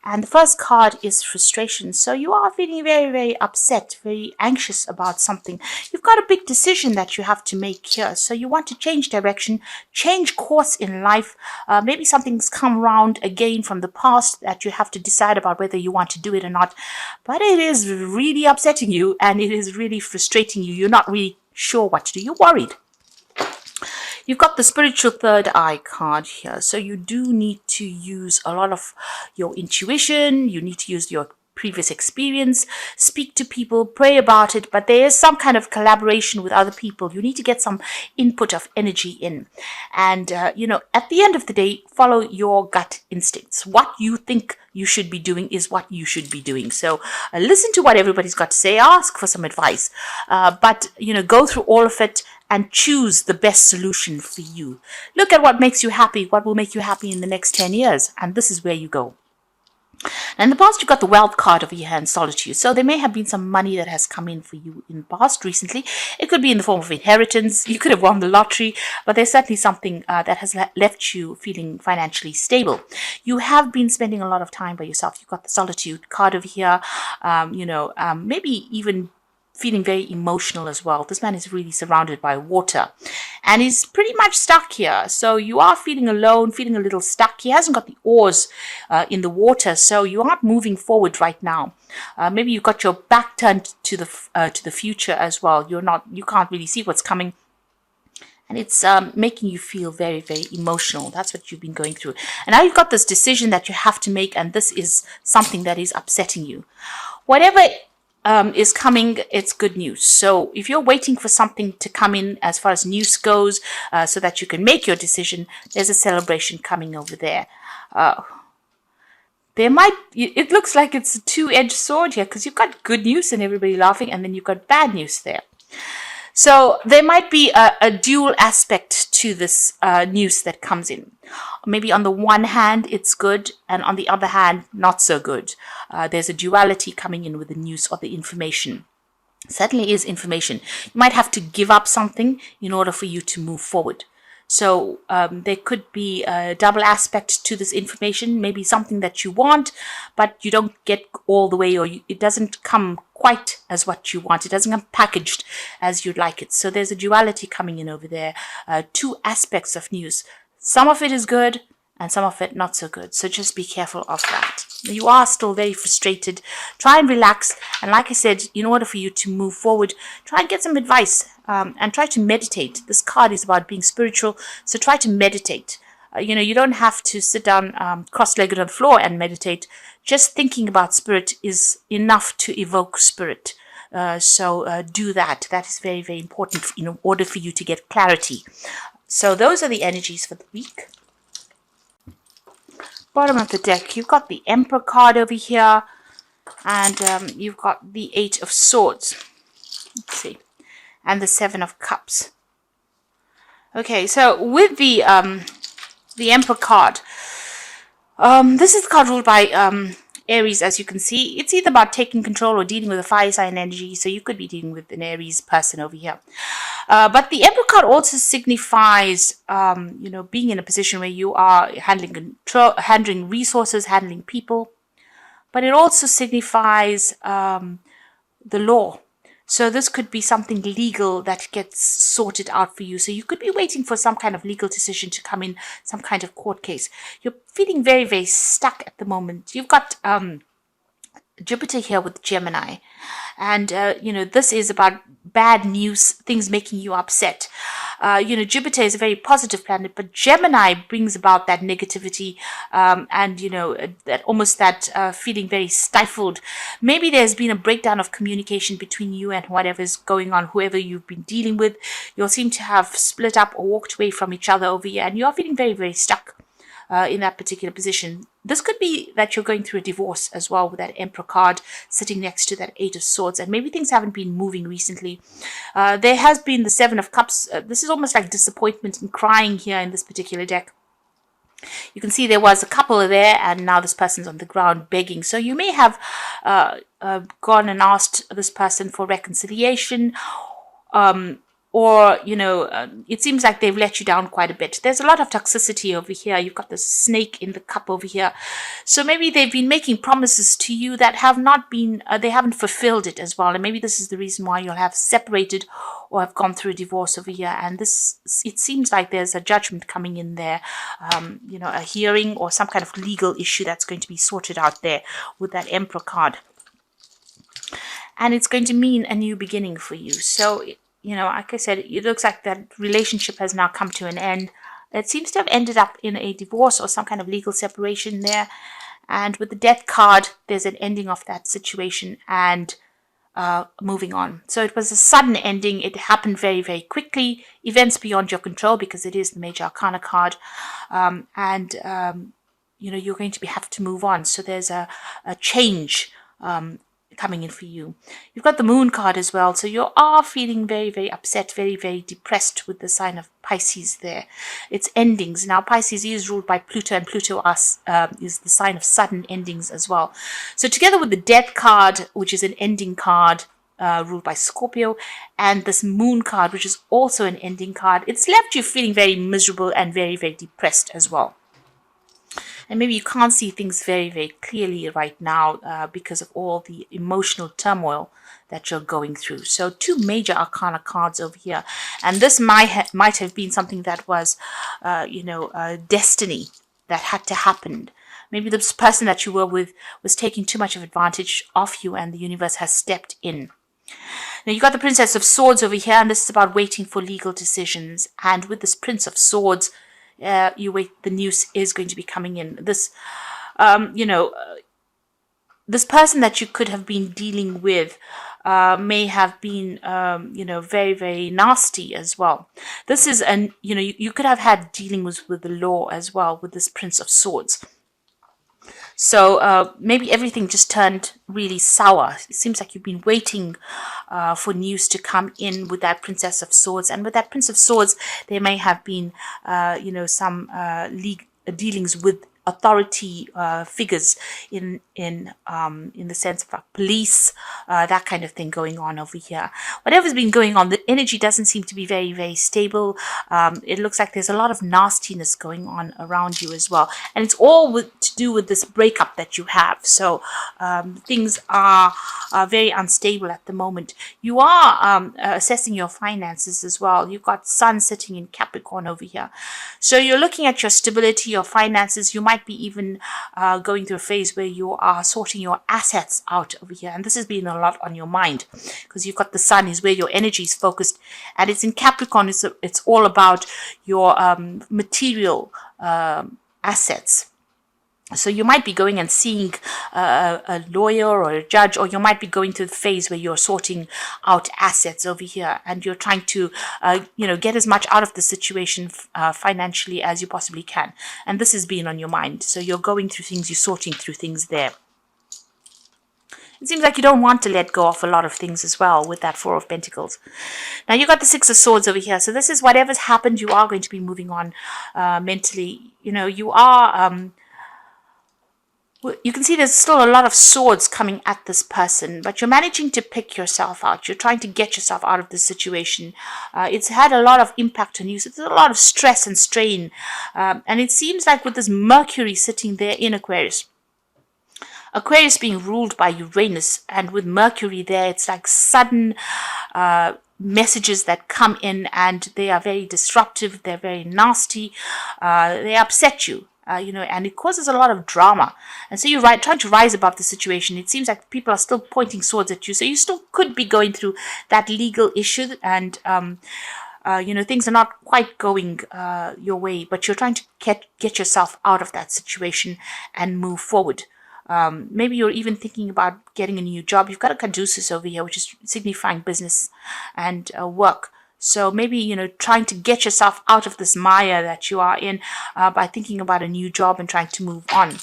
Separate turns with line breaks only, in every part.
And the first card is frustration. So you are feeling very, very upset, very anxious about something. You've got a big decision that you have to make here. So you want to change direction, change course in life. Maybe something's come round again from the past that you have to decide about whether you want to do it or not. But it is really upsetting you and it is really frustrating you. You're not really sure what to do. You're worried. You've got the spiritual third eye card here. So you do need to use a lot of your intuition. You need to use your previous experience, speak to people, pray about it, but there is some kind of collaboration with other people. You need to get some input of energy in. And, at the end of the day, follow your gut instincts. What you think you should be doing is what you should be doing. So listen to what everybody's got to say, ask for some advice, but, go through all of it and choose the best solution for you. Look at what makes you happy, what will make you happy in the next 10 years, and this is where you go. And in the past, you've got the wealth card over your hand, solitude. So there may have been some money that has come in for you in the past, recently. It could be in the form of inheritance. You could have won the lottery, but there's certainly something that has left you feeling financially stable. You have been spending a lot of time by yourself. You've got the solitude card over here, maybe even feeling very emotional as well. This man is really surrounded by water and he's pretty much stuck here. So you are feeling alone, feeling a little stuck. He hasn't got the oars in the water, so you aren't moving forward right now. Maybe you've got your back turned to the future as well. You can't really see what's coming. And it's making you feel very, very emotional. That's what you've been going through. And now you've got this decision that you have to make, and this is something that is upsetting you. Whatever is coming, it's good news. So if you're waiting for something to come in as far as news goes, so that you can make your decision, there's a celebration coming over there. It looks like it's a two-edged sword here, because you've got good news and everybody laughing, and then you've got bad news there. So there might be a dual aspect to this news that comes in. Maybe on the one hand, it's good, and on the other hand, not so good. There's a duality coming in with the news or the information. Certainly is information. You might have to give up something in order for you to move forward. So there could be a double aspect to this information, maybe something that you want, but you don't get all the way, or it doesn't come quite as what you want. It doesn't come packaged as you'd like it. So there's a duality coming in over there, two aspects of news. Some of it is good and some of it not so good. So just be careful of that. You are still very frustrated. Try and relax. And like I said, in order for you to move forward, try and get some advice and try to meditate. This card is about being spiritual. So try to meditate. You don't have to sit down cross-legged on the floor and meditate. Just thinking about spirit is enough to evoke spirit. So do that. That is very, very important in order for you to get clarity. So those are the energies for the week. Bottom of the deck, you've got the Emperor card over here, and you've got the 8 of Swords. Let's see, and the 7 of Cups. Okay, so with the Emperor card, this is the card ruled by Aries, as you can see. It's either about taking control or dealing with a fire sign energy, so you could be dealing with an Aries person over here. But the Emperor card also signifies, being in a position where you are handling control, handling resources, handling people. But it also signifies the law. So this could be something legal that gets sorted out for you. So you could be waiting for some kind of legal decision to come in, some kind of court case. You're feeling very, very stuck at the moment. You've got Jupiter here with Gemini. And, this is about bad news, things making you upset. Jupiter is a very positive planet, but Gemini brings about that negativity that feeling very stifled. Maybe there's been a breakdown of communication between you and whatever's going on, whoever you've been dealing with. You'll seem to have split up or walked away from each other over here, and you're feeling very, very stuck in that particular position. This could be that you're going through a divorce as well, with that Emperor card sitting next to that 8 of Swords, and maybe things haven't been moving recently. There has been the 7 of Cups. This is almost like disappointment and crying here in this particular deck. You can see there was a couple there, and now this person's on the ground begging. So you may have gone and asked this person for reconciliation, or, it seems like they've let you down quite a bit. There's a lot of toxicity over here. You've got the snake in the cup over here. So maybe they've been making promises to you that have not been, they haven't fulfilled it as well. And maybe this is the reason why you'll have separated or have gone through a divorce over here. And this, it seems like there's a judgment coming in there, a hearing or some kind of legal issue that's going to be sorted out there with that Emperor card. And it's going to mean a new beginning for you. So, like I said, it looks like that relationship has now come to an end. It seems to have ended up in a divorce or some kind of legal separation there. And with the Death card, there's an ending of that situation and moving on. So it was a sudden ending. It happened very, very quickly. Events beyond your control, because it is the Major Arcana card. You're going to have to move on. So there's a change coming in for you. You've got the Moon card as well, so you are feeling very, very upset, very, very depressed with the sign of Pisces there. It's endings. Now Pisces is ruled by Pluto, and Pluto is the sign of sudden endings as well. So together with the Death card, which is an ending card, ruled by Scorpio, and this Moon card, which is also an ending card, it's left you feeling very miserable and very, very depressed as well. And maybe you can't see things very, very clearly right now because of all the emotional turmoil that you're going through. So 2 Major Arcana cards over here. And this might have been something that was, destiny that had to happen. Maybe this person that you were with was taking too much of advantage of you, and the universe has stepped in. Now, you got the Princess of Swords over here, and this is about waiting for legal decisions. And with this Prince of Swords, you wait, the news is going to be coming in. This, this person that you could have been dealing with may have been, very, very nasty as well. This is, you could have had dealings with the law as well with this Prince of Swords. So maybe everything just turned really sour. It seems like you've been waiting for news to come in with that Princess of Swords. And with that Prince of Swords, there may have been, some dealings with authority figures in the sense of police, that kind of thing going on over here. Whatever's been going on, the energy doesn't seem to be very, very stable. It looks like there's a lot of nastiness going on around you as well. And it's all to do with this breakup that you have. So things are very unstable at the moment. You are assessing your finances as well. You've got Sun sitting in Capricorn over here. So you're looking at your stability, your finances. You might be even going through a phase where you are sorting your assets out over here. And this has been a lot on your mind because you've got the Sun is where your energy is focused. And it's in Capricorn. It's all about your material assets. So you might be going and seeing a lawyer or a judge, or you might be going through the phase where you're sorting out assets over here, and you're trying to, get as much out of the situation financially as you possibly can. And this has been on your mind. So you're going through things, you're sorting through things there. It seems like you don't want to let go of a lot of things as well with that Four of Pentacles. Now, you got the Six of Swords over here. So this is whatever's happened, you are going to be moving on mentally. You are... you can see there's still a lot of swords coming at this person, but you're managing to pick yourself out. You're trying to get yourself out of this situation. It's had a lot of impact on you. So there's a lot of stress and strain. And it seems like with this Mercury sitting there in Aquarius, Aquarius being ruled by Uranus, and with Mercury there, it's like sudden messages that come in, and they are very disruptive. They're very nasty. They upset you. And it causes a lot of drama. And so you're trying to rise above the situation. It seems like people are still pointing swords at you. So you still could be going through that legal issue, and, things are not quite going your way, but you're trying to get yourself out of that situation and move forward. Maybe you're even thinking about getting a new job. You've got a caduceus over here, which is signifying business and work. So maybe, trying to get yourself out of this mire that you are in by thinking about a new job and trying to move on.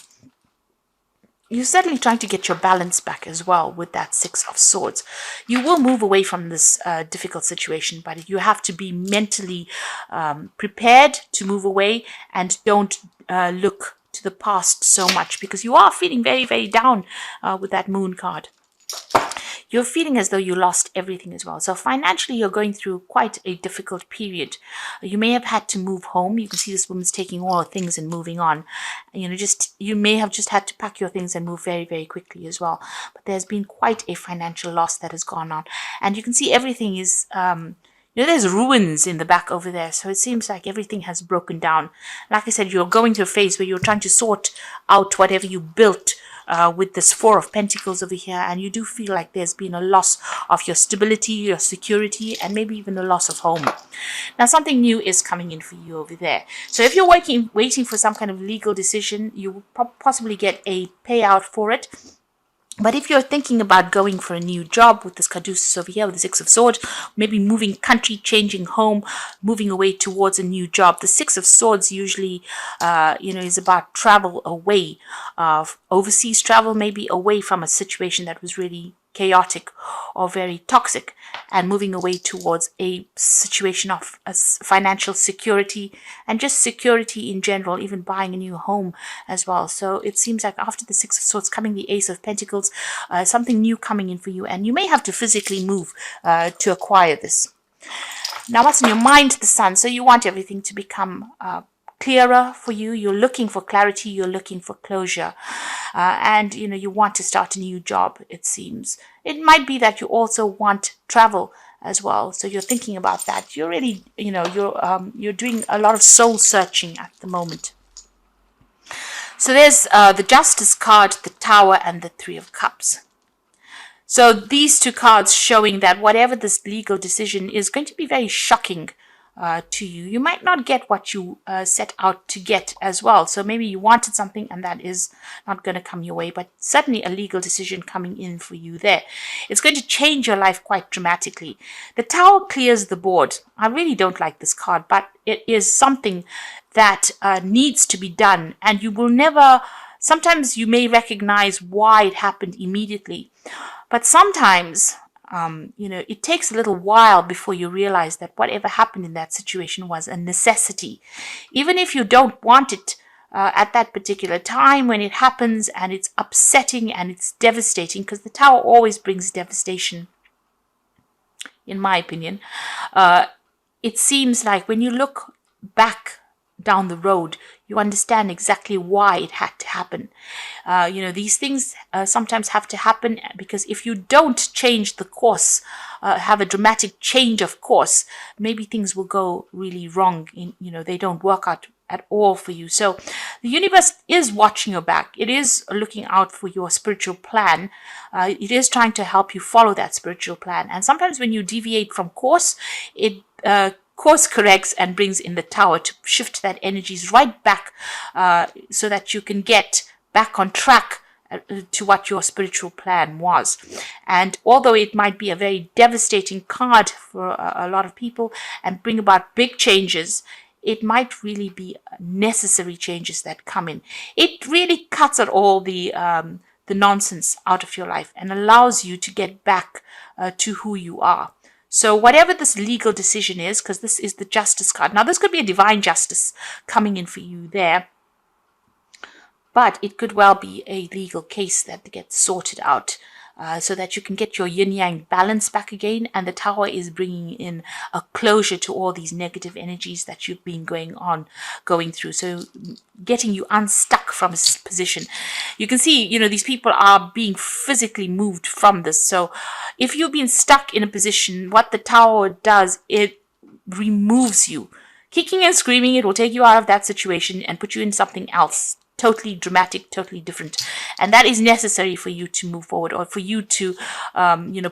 You're certainly trying to get your balance back as well with that Six of Swords. You will move away from this difficult situation, but you have to be mentally prepared to move away, and don't look to the past so much, because you are feeling very, very down with that Moon card. you're feeling as though you lost everything as well. So financially, you're going through quite a difficult period. You may have had to move home. You can see this woman's taking all her things and moving on. You may have just had to pack your things and move very, very quickly as well. But there's been quite a financial loss that has gone on. And you can see everything is, there's ruins in the back over there. So it seems like everything has broken down. Like I said, you're going through a phase where you're trying to sort out whatever you built with this Four of Pentacles over here, and you do feel like there's been a loss of your stability, your security, and maybe even a loss of home. Now, something new is coming in for you over there. So if you're waiting for some kind of legal decision, you will possibly get a payout for it. But if you're thinking about going for a new job with this caduceus over here, with the Six of Swords, maybe moving country, changing home, moving away towards a new job. The Six of Swords usually, is about travel away, overseas travel, maybe away from a situation that was really chaotic or very toxic, and moving away towards a situation of financial security and just security in general, even buying a new home as well. So it seems like after the Six of Swords coming the Ace of Pentacles, something new coming in for you, and you may have to physically move to acquire this. Now, what's in your mind? The Sun. So you want everything to become clearer for you. You're looking for clarity. You're looking for closure. And, you want to start a new job, it seems. It might be that you also want travel as well. So you're thinking about that. You're really, you're doing a lot of soul searching at the moment. So there's the Justice card, the Tower, and the Three of Cups. So these two cards showing that whatever this legal decision is going to be very shocking to you. You might not get what you set out to get as well. So maybe you wanted something and that is not going to come your way, but certainly a legal decision coming in for you there. It's going to change your life quite dramatically. The Tower clears the board. I really don't like this card, but it is something that needs to be done, and you will never, sometimes you may recognize why it happened immediately, but sometimes it takes a little while before you realize that whatever happened in that situation was a necessity. Even if you don't want it at that particular time when it happens, and it's upsetting and it's devastating, because the Tower always brings devastation, in my opinion. It seems like when you look back down the road, you understand exactly why it had to happen. These things sometimes have to happen because if you don't change the course, have a dramatic change of course, maybe things will go really wrong. They don't work out at all for you. So the universe is watching your back. It is looking out for your spiritual plan. It is trying to help you follow that spiritual plan. And sometimes when you deviate from course, it course corrects and brings in the Tower to shift that energies right back so that you can get back on track to what your spiritual plan was. And although it might be a very devastating card for a lot of people and bring about big changes, it might really be necessary changes that come in. It really cuts at all the nonsense out of your life and allows you to get back to who you are. So whatever this legal decision is, because this is the Justice card. Now, this could be a divine justice coming in for you there, but it could well be a legal case that gets sorted out so that you can get your yin-yang balance back again. And the Tower is bringing in a closure to all these negative energies that you've been going through. So getting you unstuck from this position. You can see, these people are being physically moved from this. So if you've been stuck in a position, what the Tower does, it removes you. Kicking and screaming, it will take you out of that situation and put you in something else. Totally dramatic, totally different. And that is necessary for you to move forward, or for you to,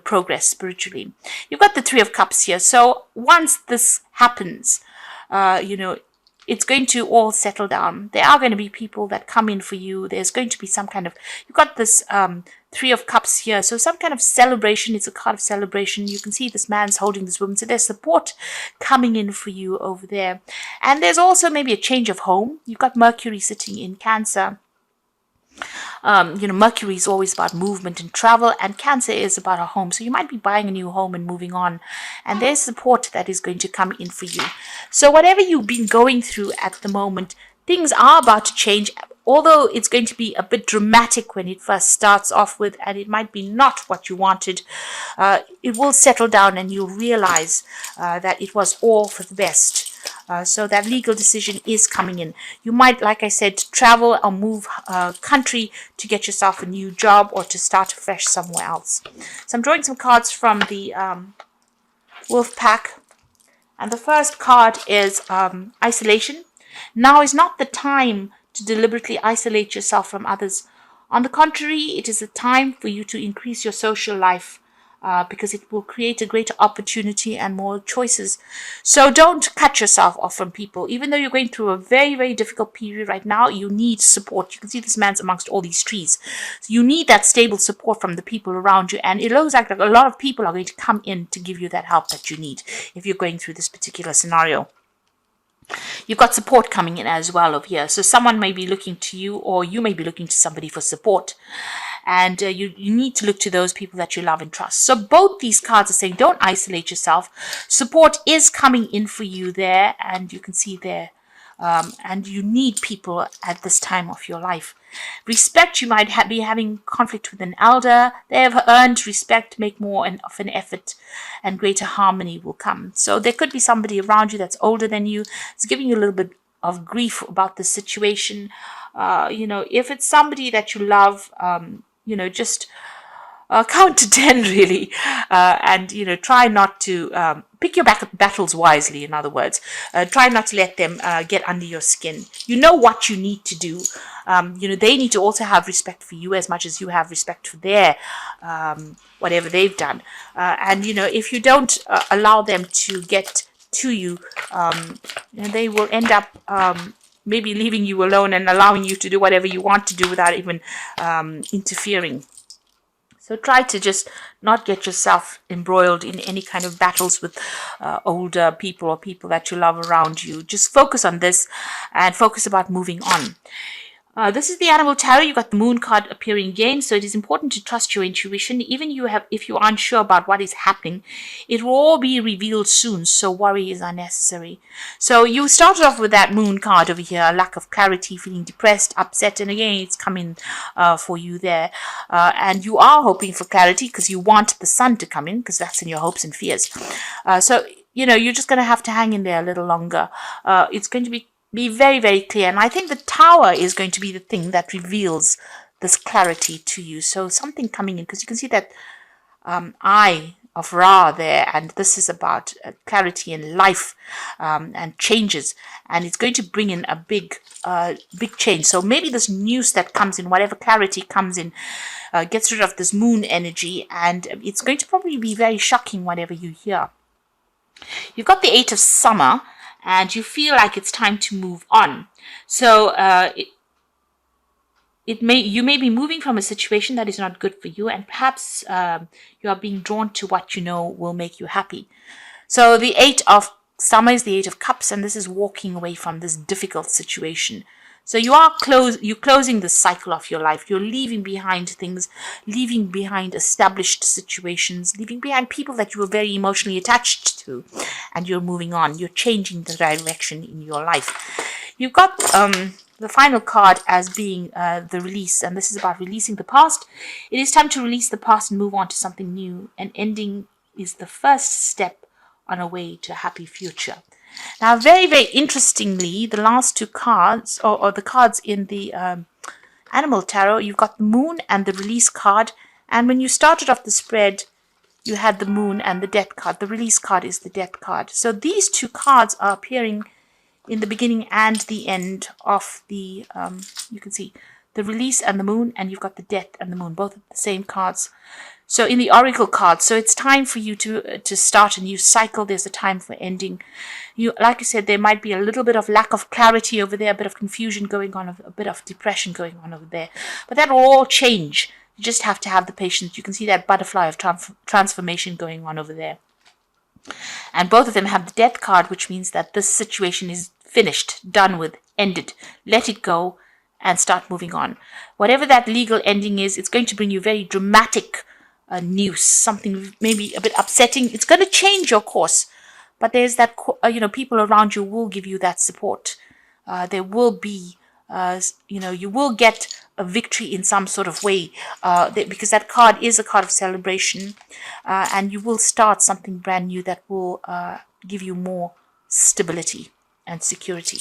progress spiritually. You've got the Three of Cups here. So once this happens, it's going to all settle down. There are going to be people that come in for you. There's going to be some kind of, you've got this Three of Cups here. So some kind of celebration. It's a card of celebration. You can see this man's holding this woman. So there's support coming in for you over there. And there's also maybe a change of home. You've got Mercury sitting in Cancer. Mercury is always about movement and travel, and Cancer is about a home. So you might be buying a new home and moving on, and there's support that is going to come in for you. So whatever you've been going through at the moment, things are about to change. although it's going to be a bit dramatic when it first starts off with, and it might be not what you wanted, it will settle down and you'll realize that it was all for the best. So that legal decision is coming in. You might, like I said, travel or move country to get yourself a new job or to start afresh somewhere else. So I'm drawing some cards from the Wolf Pack. And the first card is isolation. Now is not the time to deliberately isolate yourself from others. On the contrary, it is a time for you to increase your social life because it will create a greater opportunity and more choices. So don't cut yourself off from people. Even though you're going through a very, very difficult period right now, you need support. You can see this man's amongst all these trees. So you need that stable support from the people around you. And it looks like a lot of people are going to come in to give you that help that you need if you're going through this particular scenario. You've got support coming in as well over here. So someone may be looking to you, or you may be looking to somebody for support. And you need to look to those people that you love and trust. So both these cards are saying don't isolate yourself. Support is coming in for you there. And you can see there. And you need people at this time of your life. Respect, you might be having conflict with an elder. They have earned respect, make more of an effort, and greater harmony will come. So there could be somebody around you that's older than you. It's giving you a little bit of grief about the situation. If it's somebody that you love, just count to 10 really, and try not to pick your battles wisely. In other words, try not to let them get under your skin. You know what you need to do. They need to also have respect for you as much as you have respect for their whatever they've done. And if you don't allow them to get to you, they will end up maybe leaving you alone and allowing you to do whatever you want to do without even interfering. So try to just not get yourself embroiled in any kind of battles with older people or people that you love around you. Just focus on this and focus about moving on. This is the Animal Tarot. You've got the Moon card appearing again. So it is important to trust your intuition. Even if you aren't sure about what is happening, it will all be revealed soon. So worry is unnecessary. So you started off with that Moon card over here. Lack of clarity, feeling depressed, upset. And again, it's coming for you there. And you are hoping for clarity because you want the Sun to come in, because that's in your hopes and fears. You're just going to have to hang in there a little longer. It's going to be very, very clear. And I think the Tower is going to be the thing that reveals this clarity to you. So something coming in, because you can see that eye of Ra there, and this is about clarity in life and changes, and it's going to bring in a big change. So maybe this news that comes in, whatever clarity comes in, gets rid of this moon energy, and it's going to probably be very shocking whatever you hear. You've got the Eight of Summer, and you feel like it's time to move on. So you may be moving from a situation that is not good for you, and perhaps you are being drawn to what you know will make you happy. So the Eight of Summer is the Eight of Cups, and this is walking away from this difficult situation. So you're closing the cycle of your life. You're leaving behind things, leaving behind established situations, leaving behind people that you were very emotionally attached to, and you're moving on. You're changing the direction in your life. You've got the final card as being the release, and this is about releasing the past. It is time to release the past and move on to something new. An ending is the first step on a way to a happy future. Now, very, very interestingly, the last two cards, or the cards in the Animal Tarot, you've got the Moon and the Release card. And when you started off the spread, you had the Moon and the Death card. The Release card is the Death card. So these two cards are appearing in the beginning and the end of the, you can see the Release and the Moon, and you've got the Death and the Moon, both of the same cards. So in the Oracle cards, so it's time for you to start a new cycle. There's a time for ending. Like I said, there might be a little bit of lack of clarity over there, a bit of confusion going on, a bit of depression going on over there. But that will all change. You just have to have the patience. You can see that butterfly of transformation going on over there. And both of them have the Death card, which means that this situation is finished, done with, ended. Let it go and start moving on. Whatever that legal ending is, it's going to bring you very dramatic news, something maybe a bit upsetting. It's going to change your course, but there's that, people around you will give you that support. There will be you will get a victory in some sort of way, because that card is a card of celebration, and you will start something brand new that will give you more stability and security.